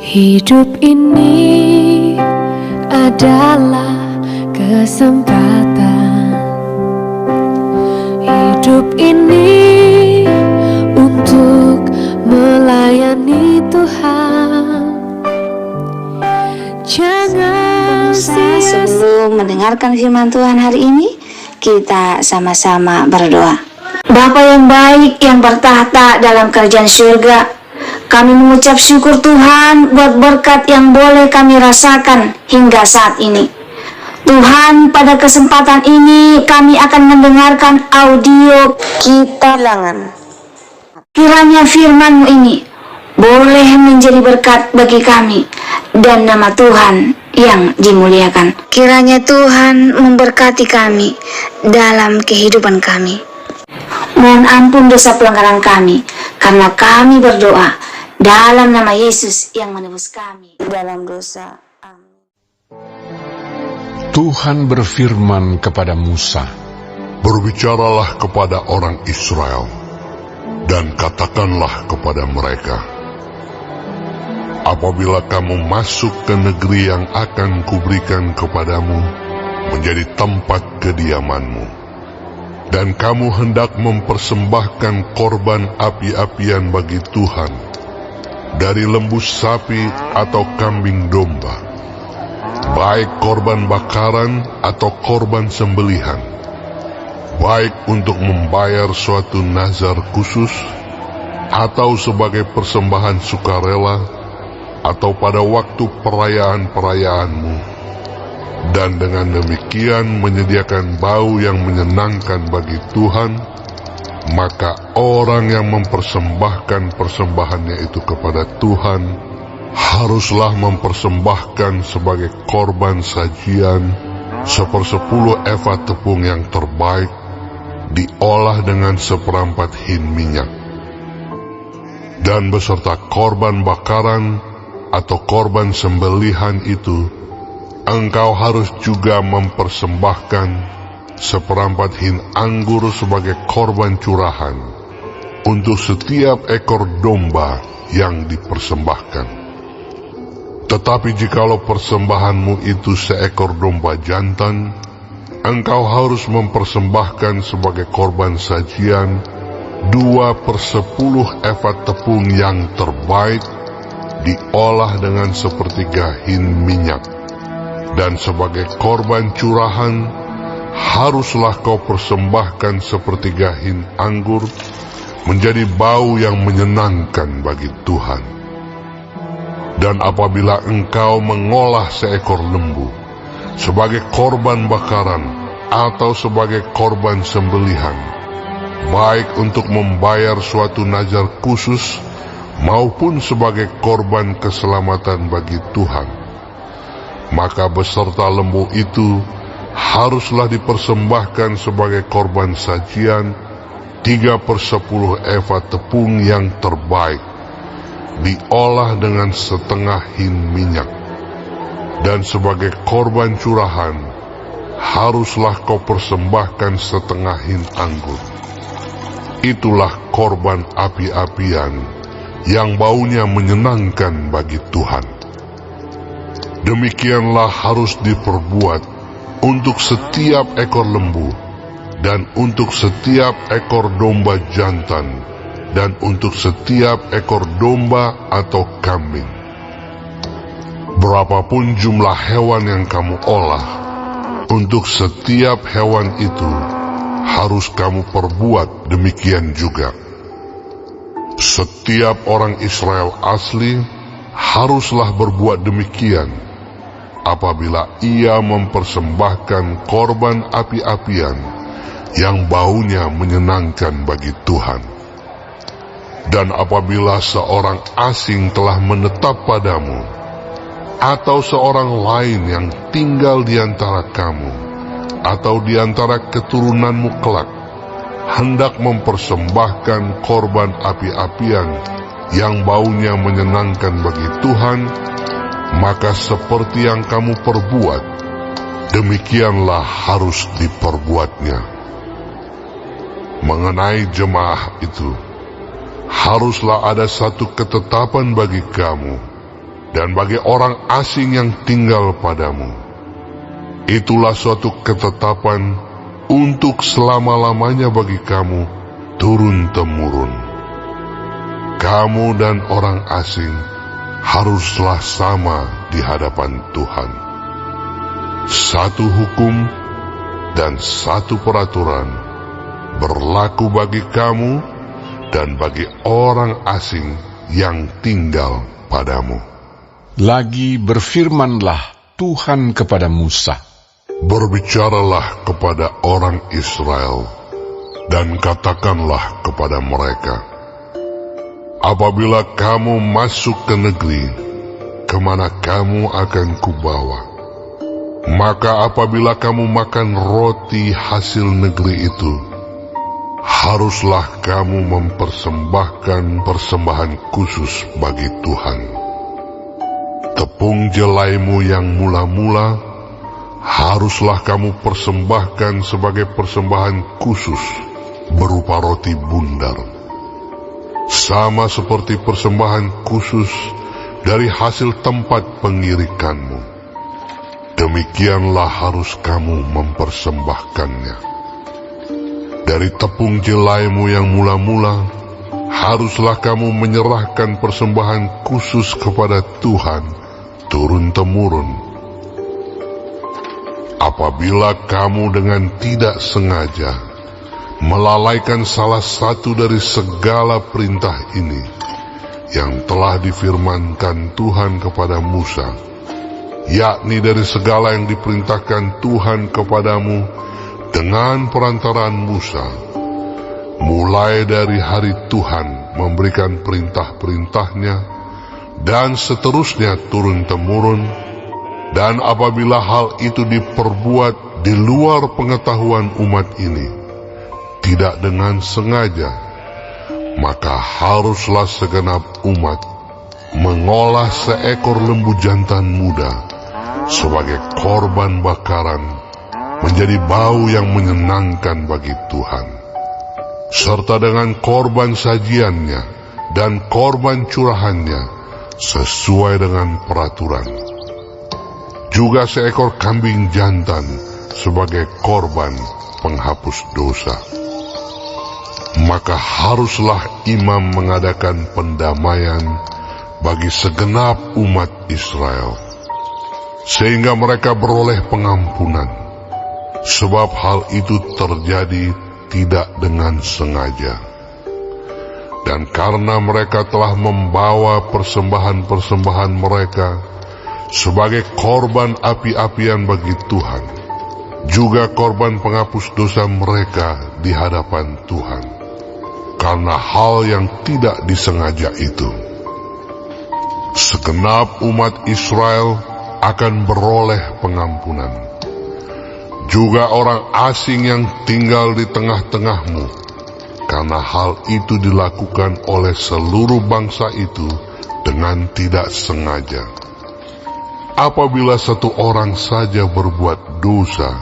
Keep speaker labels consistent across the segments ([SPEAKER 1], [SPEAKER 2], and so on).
[SPEAKER 1] Hidup ini adalah kesempatan. Hidup ini untuk melayani Tuhan. Jangan sia-sia.
[SPEAKER 2] Sebelum mendengarkan firman Tuhan hari ini, kita sama-sama berdoa. Bapa yang baik yang bertahta dalam kerajaan surga, kami mengucap syukur Tuhan buat berkat yang boleh kami rasakan hingga saat ini. Tuhan, pada kesempatan ini kami akan mendengarkan audio kita bilangan. Kiranya firman-Mu ini boleh menjadi berkat bagi kami dan nama Tuhan yang dimuliakan. Kiranya Tuhan memberkati kami dalam kehidupan kami. Mohon ampun dosa pelanggaran kami, karena kami berdoa dalam nama Yesus yang menebus kami dalam dosa. Amin.
[SPEAKER 3] Tuhan berfirman kepada Musa,
[SPEAKER 4] "Berbicaralah kepada orang Israel, dan katakanlah kepada mereka, apabila kamu masuk ke negeri yang akan kuberikan kepadamu menjadi tempat kediamanmu, dan kamu hendak mempersembahkan korban api-apian bagi Tuhan, dari lembu sapi atau kambing domba, baik korban bakaran atau korban sembelihan, baik untuk membayar suatu nazar khusus, atau sebagai persembahan sukarela, atau pada waktu perayaan-perayaanmu, dan dengan demikian menyediakan bau yang menyenangkan bagi Tuhan, maka orang yang mempersembahkan persembahannya itu kepada Tuhan haruslah mempersembahkan sebagai korban sajian 1/10 eva tepung yang terbaik, diolah dengan 1/4 hin minyak, dan beserta korban bakaran atau korban sembelihan itu engkau harus juga mempersembahkan 1/4 hin anggur sebagai korban curahan untuk setiap ekor domba yang dipersembahkan. Tetapi jikalau persembahanmu itu seekor domba jantan, engkau harus mempersembahkan sebagai korban sajian 2/10 eva tepung yang terbaik, diolah dengan 1/3 hin minyak, dan sebagai korban curahan haruslah kau persembahkan 1/3 hin anggur menjadi bau yang menyenangkan bagi Tuhan. Dan apabila engkau mengolah seekor lembu sebagai korban bakaran atau sebagai korban sembelihan, baik untuk membayar suatu nazar khusus maupun sebagai korban keselamatan bagi Tuhan, maka beserta lembu itu haruslah dipersembahkan sebagai korban sajian 3/10 eva tepung yang terbaik, diolah dengan 1/2 hin minyak, dan sebagai korban curahan haruslah kau persembahkan 1/2 hin anggur. Itulah korban api-apian yang baunya menyenangkan bagi Tuhan. Demikianlah harus diperbuat untuk setiap ekor lembu, dan untuk setiap ekor domba jantan, dan untuk setiap ekor domba atau kambing. Berapapun jumlah hewan yang kamu olah, untuk setiap hewan itu harus kamu perbuat demikian juga. Setiap orang Israel asli haruslah berbuat demikian apabila ia mempersembahkan korban api-apian yang baunya menyenangkan bagi Tuhan. Dan apabila seorang asing telah menetap padamu, atau seorang lain yang tinggal di antara kamu, atau di antara keturunanmu kelak, hendak mempersembahkan korban api-apian yang baunya menyenangkan bagi Tuhan, maka seperti yang kamu perbuat, demikianlah harus diperbuatnya. Mengenai jemaah itu, haruslah ada satu ketetapan bagi kamu, dan bagi orang asing yang tinggal padamu. Itulah suatu ketetapan untuk selama-lamanya bagi kamu turun-temurun. Kamu dan orang asing haruslah sama di hadapan Tuhan. Satu hukum dan satu peraturan berlaku bagi kamu dan bagi orang asing yang tinggal padamu.
[SPEAKER 3] Lagi berfirmanlah Tuhan kepada Musa.
[SPEAKER 4] Berbicaralah kepada orang Israel dan katakanlah kepada mereka, apabila kamu masuk ke negeri kemana kamu akan kubawa, maka apabila kamu makan roti hasil negeri itu, haruslah kamu mempersembahkan persembahan khusus bagi Tuhan. Tepung jelaimu yang mula-mula haruslah kamu persembahkan sebagai persembahan khusus berupa roti bundar, sama seperti persembahan khusus dari hasil tempat pengirikanmu. Demikianlah harus kamu mempersembahkannya. Dari tepung jelaimu yang mula-mula, haruslah kamu menyerahkan persembahan khusus kepada Tuhan turun-temurun. Apabila kamu dengan tidak sengaja melalaikan salah satu dari segala perintah ini yang telah difirmankan Tuhan kepada Musa, yakni dari segala yang diperintahkan Tuhan kepadamu dengan perantaraan Musa, mulai dari hari Tuhan memberikan perintah-perintahnya dan seterusnya turun-temurun, dan apabila hal itu diperbuat di luar pengetahuan umat ini, tidak dengan sengaja, maka haruslah segenap umat mengolah seekor lembu jantan muda sebagai korban bakaran, menjadi bau yang menyenangkan bagi Tuhan, serta dengan korban sajiannya dan korban curahannya sesuai dengan peraturan. Juga seekor kambing jantan sebagai korban penghapus dosa. Maka haruslah imam mengadakan pendamaian bagi segenap umat Israel, sehingga mereka beroleh pengampunan, sebab hal itu terjadi tidak dengan sengaja. Dan karena mereka telah membawa persembahan-persembahan mereka sebagai korban api-apian bagi Tuhan, juga korban penghapus dosa mereka di hadapan Tuhan, karena hal yang tidak disengaja itu, segenap umat Israel akan beroleh pengampunan. Juga orang asing yang tinggal di tengah-tengahmu, karena hal itu dilakukan oleh seluruh bangsa itu dengan tidak sengaja. Apabila satu orang saja berbuat dosa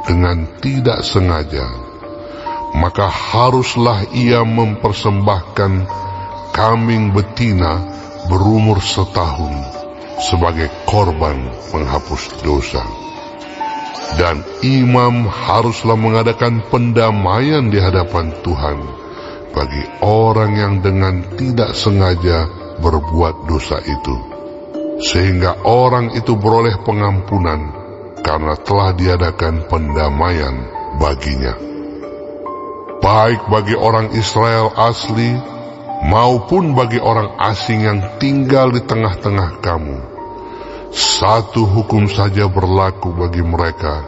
[SPEAKER 4] dengan tidak sengaja, maka haruslah ia mempersembahkan kambing betina berumur setahun sebagai korban penghapus dosa. Dan imam haruslah mengadakan pendamaian di hadapan Tuhan bagi orang yang dengan tidak sengaja berbuat dosa itu, sehingga orang itu beroleh pengampunan karena telah diadakan pendamaian baginya. Baik bagi orang Israel asli maupun bagi orang asing yang tinggal di tengah-tengah kamu, satu hukum saja berlaku bagi mereka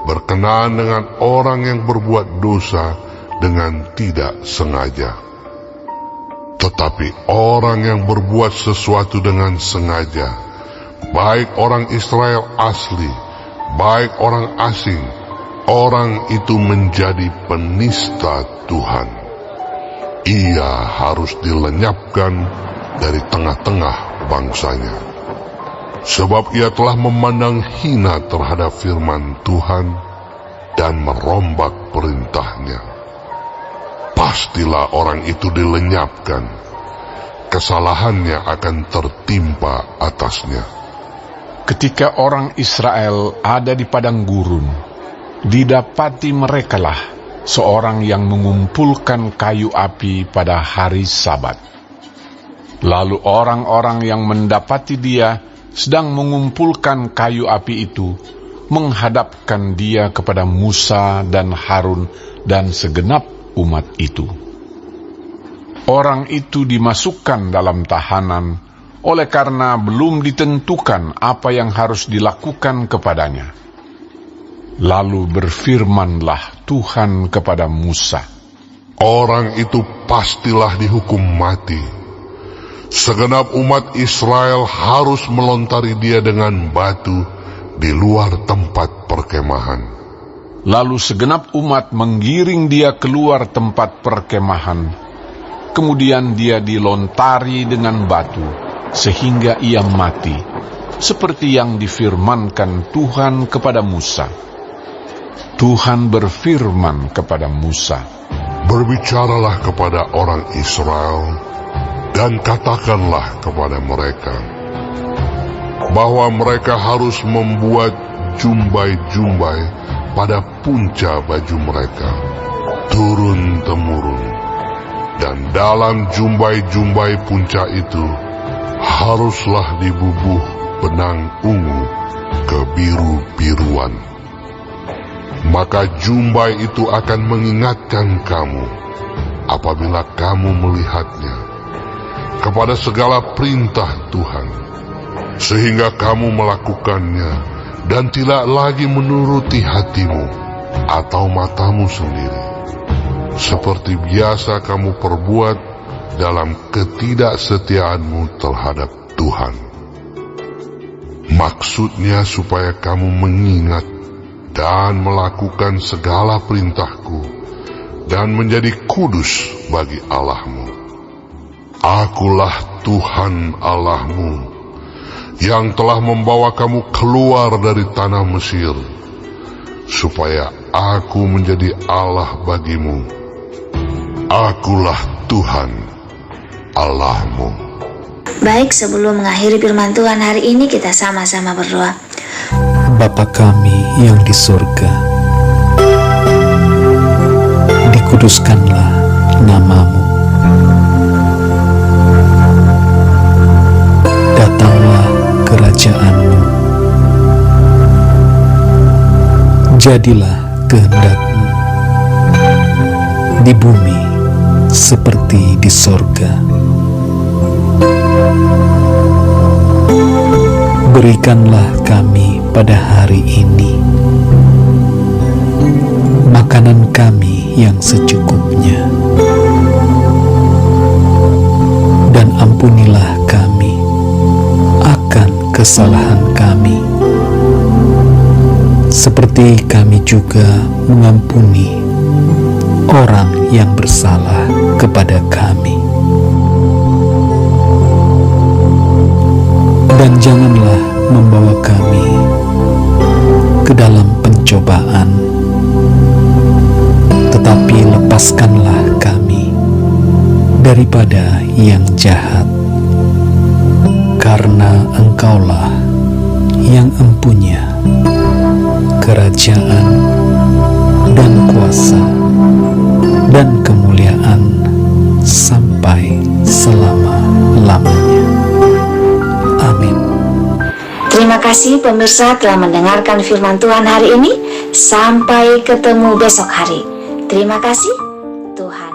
[SPEAKER 4] berkenaan dengan orang yang berbuat dosa dengan tidak sengaja. Tetapi orang yang berbuat sesuatu dengan sengaja, baik orang Israel asli, baik orang asing, orang itu menjadi penista Tuhan. Ia harus dilenyapkan dari tengah-tengah bangsanya, sebab ia telah memandang hina terhadap firman Tuhan dan merombak perintahnya. Pastilah orang itu dilenyapkan, kesalahannya akan tertimpa atasnya.
[SPEAKER 3] Ketika orang Israel ada di padang gurun, didapati merekalah seorang yang mengumpulkan kayu api pada hari Sabat. Lalu orang-orang yang mendapati dia sedang mengumpulkan kayu api itu menghadapkan dia kepada Musa dan Harun dan segenap umat itu. Orang itu dimasukkan dalam tahanan oleh karena belum ditentukan apa yang harus dilakukan kepadanya. Lalu berfirmanlah Tuhan kepada Musa,
[SPEAKER 4] Orang itu pastilah dihukum mati. Segenap umat Israel harus melontari dia dengan batu di luar tempat perkemahan.
[SPEAKER 3] Lalu segenap umat menggiring dia keluar tempat perkemahan. Kemudian dia dilontari dengan batu, sehingga ia mati, seperti yang difirmankan Tuhan kepada Musa. Tuhan berfirman kepada Musa,
[SPEAKER 4] Berbicaralah kepada orang Israel, dan katakanlah kepada mereka, bahwa mereka harus membuat jumbai-jumbai pada punca baju mereka, turun-temurun. Dan dalam jumbai-jumbai punca itu, haruslah dibubuh benang ungu kebiru-biruan. Maka jumbai itu akan mengingatkan kamu, apabila kamu melihatnya, kepada segala perintah Tuhan, sehingga kamu melakukannya, dan tidak lagi menuruti hatimu atau matamu sendiri, seperti biasa kamu perbuat dalam ketidaksetiaanmu terhadap Tuhan. Maksudnya supaya kamu mengingat dan melakukan segala perintahku, dan menjadi kudus bagi Allahmu. Akulah Tuhan Allahmu, yang telah membawa kamu keluar dari tanah Mesir, supaya aku menjadi Allah bagimu. Akulah Tuhan Allahmu.
[SPEAKER 2] Baik, sebelum mengakhiri firman Tuhan hari ini, kita sama-sama berdoa.
[SPEAKER 5] Bapa kami yang di surga, dikuduskanlah nama-Mu. Datanglah kerajaan-Mu. Jadilah kehendak-Mu di bumi seperti di sorga. Berikanlah kami pada hari ini makanan kami yang secukupnya, dan ampunilah kami akan kesalahan kami, seperti kami juga mengampuni orang yang bersalah kepada kami. Dan janganlah membawa kami ke dalam pencobaan, tetapi lepaskanlah kami daripada yang jahat, karena Engkaulah yang empunya kerajaan dan kuasa dan kemuliaan sampai selama-lamanya. Amin.
[SPEAKER 2] Terima kasih pemirsa telah mendengarkan firman Tuhan hari ini. Sampai ketemu besok hari. Terima kasih Tuhan.